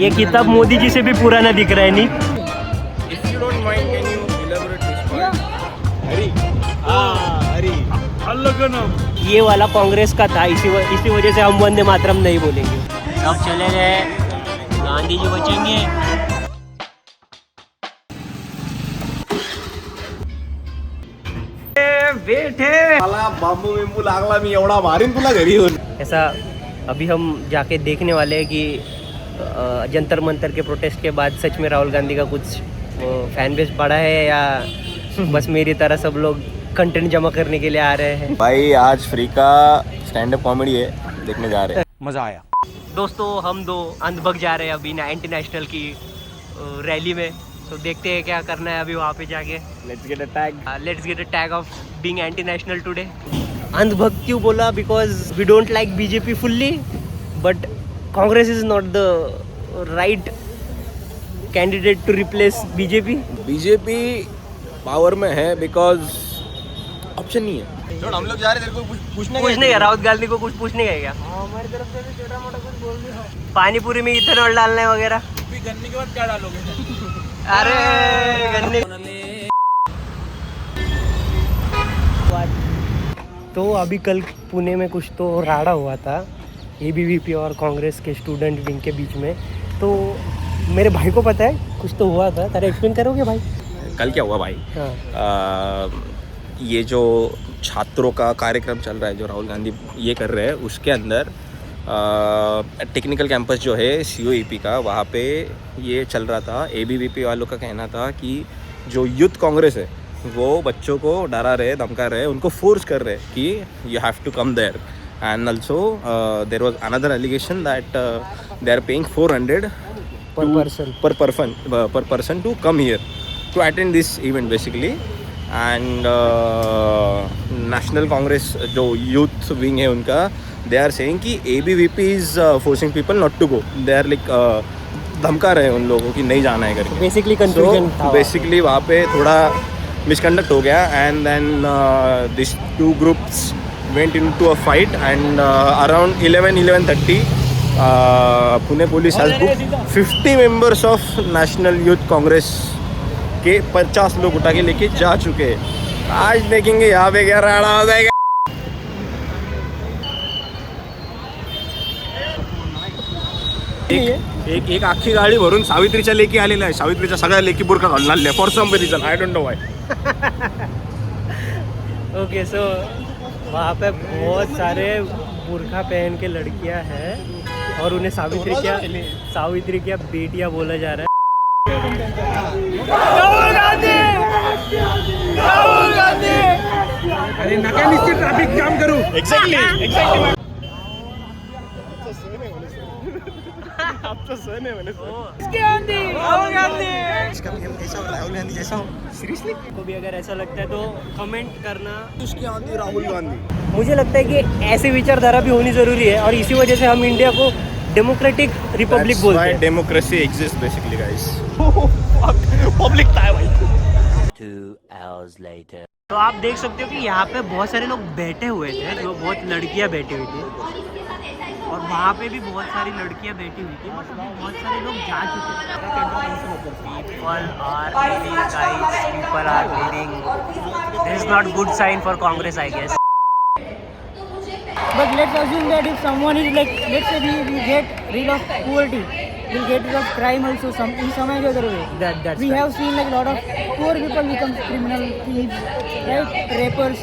ये किताब मोदी जी से भी पुराना दिख रहा है नहीं? If you don't mind, can you elaborate this part? हरी, हरी, अल्लाह का नाम। ये वाला कांग्रेस का था, इसी वजह से हम वंदे मातरम नहीं बोलेंगे। अब चले गए, गांधी जी बचेंगे। बैठे मला बांबू बिंबू लागला, मी एवढा मारीन तुला घरी येऊन। ऐसा अभी हम जाके देखने वाले हैं कि जंतर मंतर के प्रोटेस्ट के बाद सच में राहुल गांधी का कुछ फैन बेस बढ़ा है या बस मेरी तरह सब लोग कंटेंट जमा करने के लिए आ रहे हैं। भाई आज फ्री का स्टैंड अप कॉमेडी है, देखने जा रहे हैं, मजा आया। दोस्तों हम दो अंधभक्त जा रहे हैं अभी एंटी नेशनल की रैली में, तो देखते हैं क्या करना है अभी वहाँ पे जाके। Let's get a tag of being anti national today. अंधभक्त क्यों बोला? Because we don't like BJP fully, but Congress is not the right candidate to replace BJP. BJP power में है बिकॉज ऑप्शन नहीं है। छोड़, हम लोग जा रहे हैं, तेरे को कुछ पूछने गया राहुल गांधी को, कुछ पूछने गया क्या? हमारी तरफ से छोटा मोटा कुछ बोल दिया, पानी पूरी में इथेनॉल डालना है वगैरह। गन्ने के बाद क्या डालोगे? अरे गन्ने। तो अभी कल पुणे में कुछ तो राड़ा हुआ था एबीवीपी और कांग्रेस के स्टूडेंट विंग के बीच में, तो मेरे भाई को पता है कुछ तो हुआ था, तारा एक्सप्लेन करोगे भाई? कल क्या हुआ भाई? ये जो छात्रों का कार्यक्रम चल रहा है, जो राहुल गांधी ये कर रहे हैं, उसके अंदर टेक्निकल कैंपस जो है COEP का, वहाँ पे ये चल रहा था। एबीवीपी वालों का कहना था कि जो यूथ कांग्रेस है वो बच्चों को डरा रहे, धमका रहे, उनको फोर्स कर रहे कि you have to come there, and also there was another allegation that they are paying 400 per person to come here to attend this event basically. And National Congress जो यूथ विंग है उनका, they are saying कि ABVP is forcing people not to go, they are like धमका रहे हैं उन लोगों की नहीं जाना है करके। बेसिकली कंफ्यूजन था, बेसिकली वहाँ पे थोड़ा मिसकंडक्ट हो गया, and then this two groups went into a fight, and around 11:30 Pune police has book 50 members of National Youth Congress के 50 लोग उठा के लेके जा चुके हैं। आज देखेंगे यहाँ पे क्या राड़ा हो जाएगा। एक आखी गाडी भरून सावित्रीच्या लेकी आलेल्या आहे, सावित्रीच्या सगळ्या लेकी बुरखा घालून आलेल्या for some reason, I don't know why. Okay, so वहाँ पे बहुत सारे बुरखा पहन के लड़कियां हैं और उन्हें सावित्री क्या बेटियां बोला जा रहा है। राहुल गांधी, राहुल गांधी, अरे नका नुसती ट्रॅफिक जाम करू। एक्झॅक्टली आपका सन है मैंने राहुल गांधी, इसका भी हम कैसा राहुल गांधी जैसा हो। सीरियसली को भी अगर ऐसा लगता है तो कमेंट करना। उसके आंधी राहुल गांधी। मुझे लगता है कि ऐसी विचारधारा भी होनी जरूरी है, और इसी वजह से हम इंडिया को डेमोक्रेटिक रिपब्लिक बोलते हैं। Democracy exist basically guys. Public था भाई। 2 hours later, तो आप देख सकते हो कि यहाँ पे बहुत सारे लोग बैठे हुए थे, जो बहुत लड़कियाँ बैठी हुई थी, और वहाँ पे भी बहुत सारी लड़कियाँ बैठी हुई थी, बट अभी बहुत सारे लोग जा चुके हैं। People are leaving. This is not good sign for Congress, I guess. But let's assume that if someone is like, let's say we get rid of poverty, we'll get rid of crime also in some other way. That's we right. have seen like a lot of poor people become criminal, thieves, right? Rappers.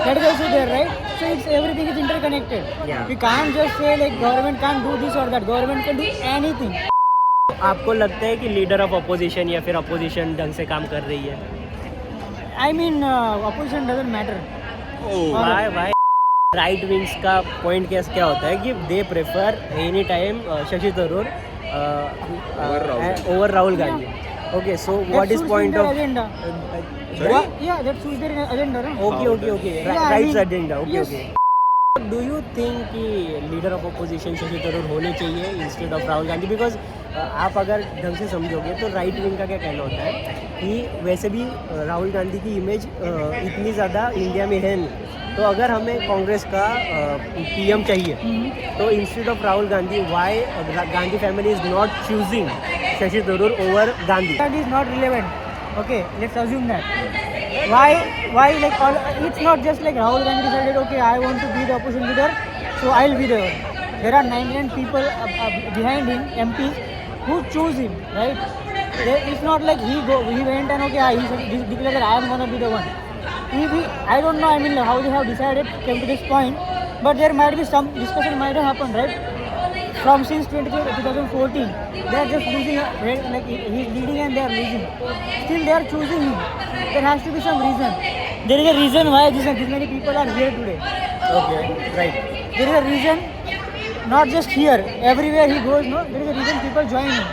That is also there, right? So it's everything is interconnected. Yeah. We can't just say like government can't do this or that. Government can do anything. आपको लगता है कि leader of opposition या फिर opposition ढंग से काम कर रही है? I mean, opposition doesn't matter. भाई राइट विंग्स का पॉइंट क्या होता है कि they prefer any time Shashi Tharoor over Rahul Gandhi. Okay, so what is point of agenda? Yeah, that suits their agenda, no? Okay right's agenda. Okay, do you think कि leader of opposition Shashi Tharoor होने चाहिए instead of Rahul Gandhi? Because आप अगर ढंग से समझोगे तो right wing का क्या कहना होता है कि वैसे भी राहुल गांधी की इमेज इतनी ज़्यादा इंडिया में है नहीं, तो अगर हमें कांग्रेस का पीएम चाहिए तो instead of Rahul Gandhi why Gandhi family is not choosing Shashi Tharoor over Gandhi? That is not relevant. Okay, let's assume that. Why like all, it's not just like Rahul Gandhi decided, okay, I want to be the opposition leader, so I'll be there. There are 99 people behind him, MPs, who choose him, right? It's not like he went and okay, he declared that I am gonna be the one. I don't know, I mean how they have decided, came to this point, but there might be some discussion might have happened, right? From since 2014, they are just losing, like he's leading and they are losing. Still they are choosing him. There has to be some reason. There is a reason why this many people are here today. Okay, right. There is a reason, not just here, everywhere he goes, no, there is a reason people join him.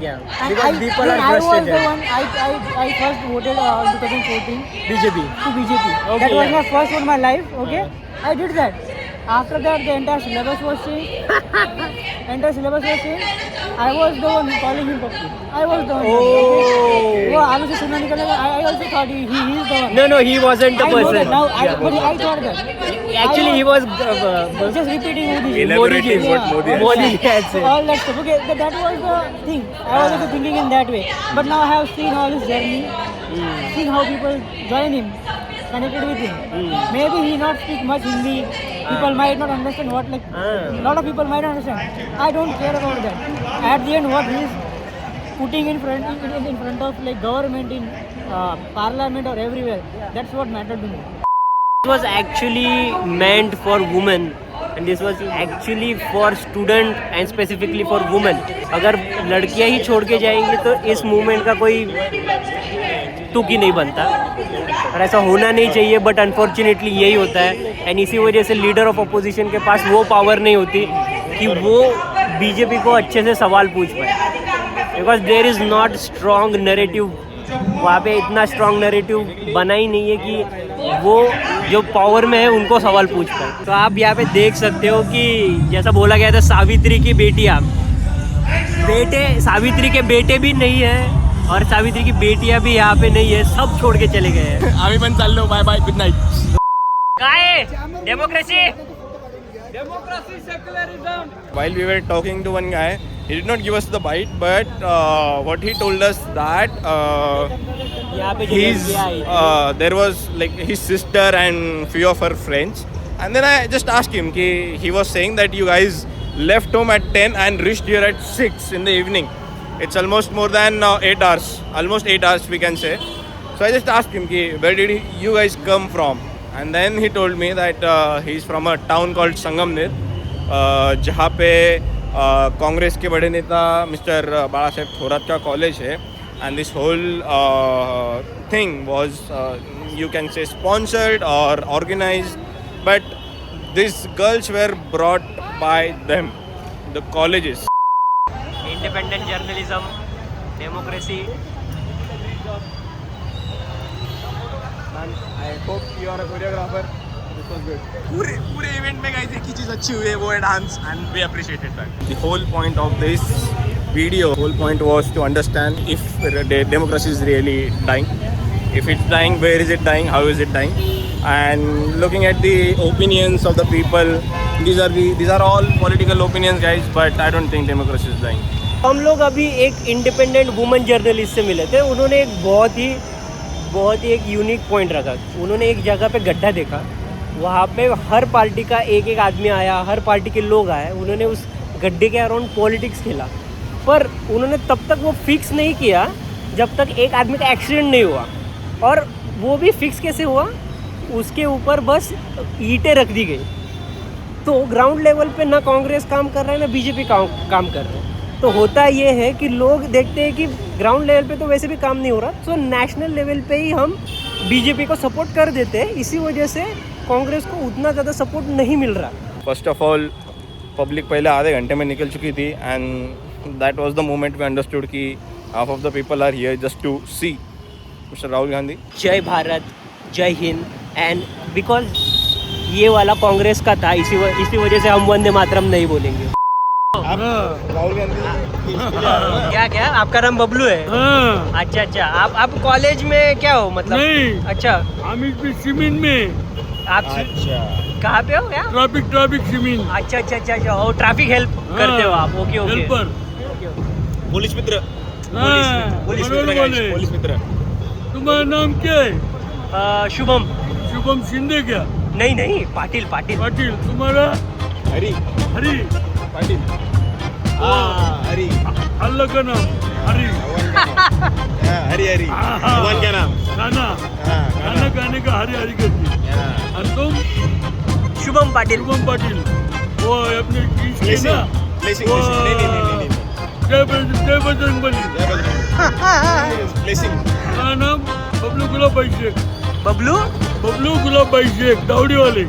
Yeah, And because people are I was frustrated. the one, I first voted in 2014 BJP. to BJP. Okay, That was yeah. my first one in my life, okay? I did that. After that, the entire syllabus was changed. I was the one calling him Papu. I was the one. Oh. I also thought he is the one. No, he wasn't the I know person. that now. Yeah. But I thought that. Actually, he was Just repeating Modi. Elaborating what Modi has Modi said. had So said. all that stuff. Okay, that was the thing. I was also thinking in that way. But now I have seen all his journey, seen how people join him, connected with him. Maybe he not speak much Hindi. People might not understand what like. Lot of people might understand. I don't care about that. At the end, what he is putting in front of like government in parliament or everywhere. That's what mattered to me. It was actually meant for women and this was actually for student and specifically for women. अगर लड़कियां ही छोड़ के जाएंगी तो इस movement का कोई तुक ही नहीं बनता और ऐसा होना नहीं चाहिए, बट अनफॉर्चुनेटली यही होता है एंड इसी वजह से लीडर ऑफ अपोजिशन के पास वो पावर नहीं होती कि वो बीजेपी को अच्छे से सवाल पूछ पाए, because there is not strong narrative, वहाँ पे इतना स्ट्रॉन्ग नैरेटिव बना ही नहीं है कि वो जो पावर में है उनको सवाल पूछ पाए। तो आप यहाँ पे देख सकते हो कि जैसा बोला गया था सावित्री की बेटियाँ, सावित्री के बेटे भी नहीं है और सावित्री की बेटियां भी यहाँ पे नहीं है, सब छोड़ के चले गए हैं। आम्ही पण चाललो, बाय बाय, गुड नाईट। काय democracy Secularism. While we were talking to one guy, he did not give us the bite, but what he told us that यहाँ पे his there was like his sister and few of her friends, and then I just asked him कि he was saying that you guys left home at 10 and reached here at 6 in the evening. It's almost more than 8 hours, almost 8 hours we can say. So I just asked him कि where did you guys come from, and then he told me that he's from a town called Sangamner, जहाँ पे कांग्रेस के बड़े नेता mister बाला साहेब थोरात का college है, and this whole thing was you can say sponsored or organized, but these girls were brought by them, the colleges. Independent journalism, democracy. I hope you are a choreographer. This was good. पूरे event में guys एक ही चीज अच्छी हुई है, वो है dance, and we appreciated that. The whole point of this video, whole point was to understand if democracy is really dying. If it's dying, where is it dying? How is it dying? And looking at the opinions of the people, these are all political opinions, guys. But I don't think democracy is dying. हम लोग अभी एक independent women journalist से मिले थे, उन्होंने एक बहुत ही एक यूनिक पॉइंट रखा। उन्होंने एक जगह पे गड्ढा देखा, वहाँ पे हर पार्टी का एक आदमी आया, हर पार्टी के लोग आए, उन्होंने उस गड्ढे के अराउंड पॉलिटिक्स खेला, पर उन्होंने तब तक वो फिक्स नहीं किया जब तक एक आदमी का एक्सीडेंट नहीं हुआ। और वो भी फिक्स कैसे हुआ, उसके ऊपर बस ईंटें रख दी गई। तो ग्राउंड लेवल पे ना कांग्रेस काम कर रहा है ना बीजेपी काम कर रहा है। तो होता ये है कि लोग देखते हैं कि ग्राउंड लेवल पे तो वैसे भी काम नहीं हो रहा, तो नेशनल लेवल पे ही हम बीजेपी को सपोर्ट कर देते हैं, इसी वजह से कांग्रेस को उतना ज़्यादा सपोर्ट नहीं मिल रहा। फर्स्ट ऑफ ऑल पब्लिक पहले आधे घंटे में निकल चुकी थी, and that was the moment we understood कि half of the people are here just to see mister Rahul Gandhi. जय भारत, जय हिंद, एंड बिकॉज ये वाला कांग्रेस का था, इसी वजह से हम वंदे मातरम नहीं बोलेंगे। राहुल गांधी क्या आपका नाम बबलू है? हाँ। अच्छा, आप कॉलेज में क्या हो मतलब? नहीं। अच्छा, हम इस सिमिन में आप कहाँ पे हो क्या? ट्रैफिक सिमीन अच्छा अच्छा अच्छा अच्छा ओ ट्रैफिक हेल्प करते हो आप ओके ओके हेल्पर पोलीस मित्र पोलीस मित्र तुम्हारा नाम क्या है? शुभम शुभम शिंदे क्या? नहीं नहीं पाटिल पाटिल पाटिल तुम्हारा? हरी हरी पाटील हरी अल्लाह का नाम हरी हरी हरी भगवान क्या नाम गाना गाना गाने का हरी हरी करती और तुम? शुभम पाटिल शुभम पाटिल वो अपने इसके ना ब्लेसिंग वो नहीं जय बजरंग बली ब्लेसिंग का नाम बबलू गुलाब भाई शेख बबलू बबलू गुलाब भाई शेख दावड़ी वाले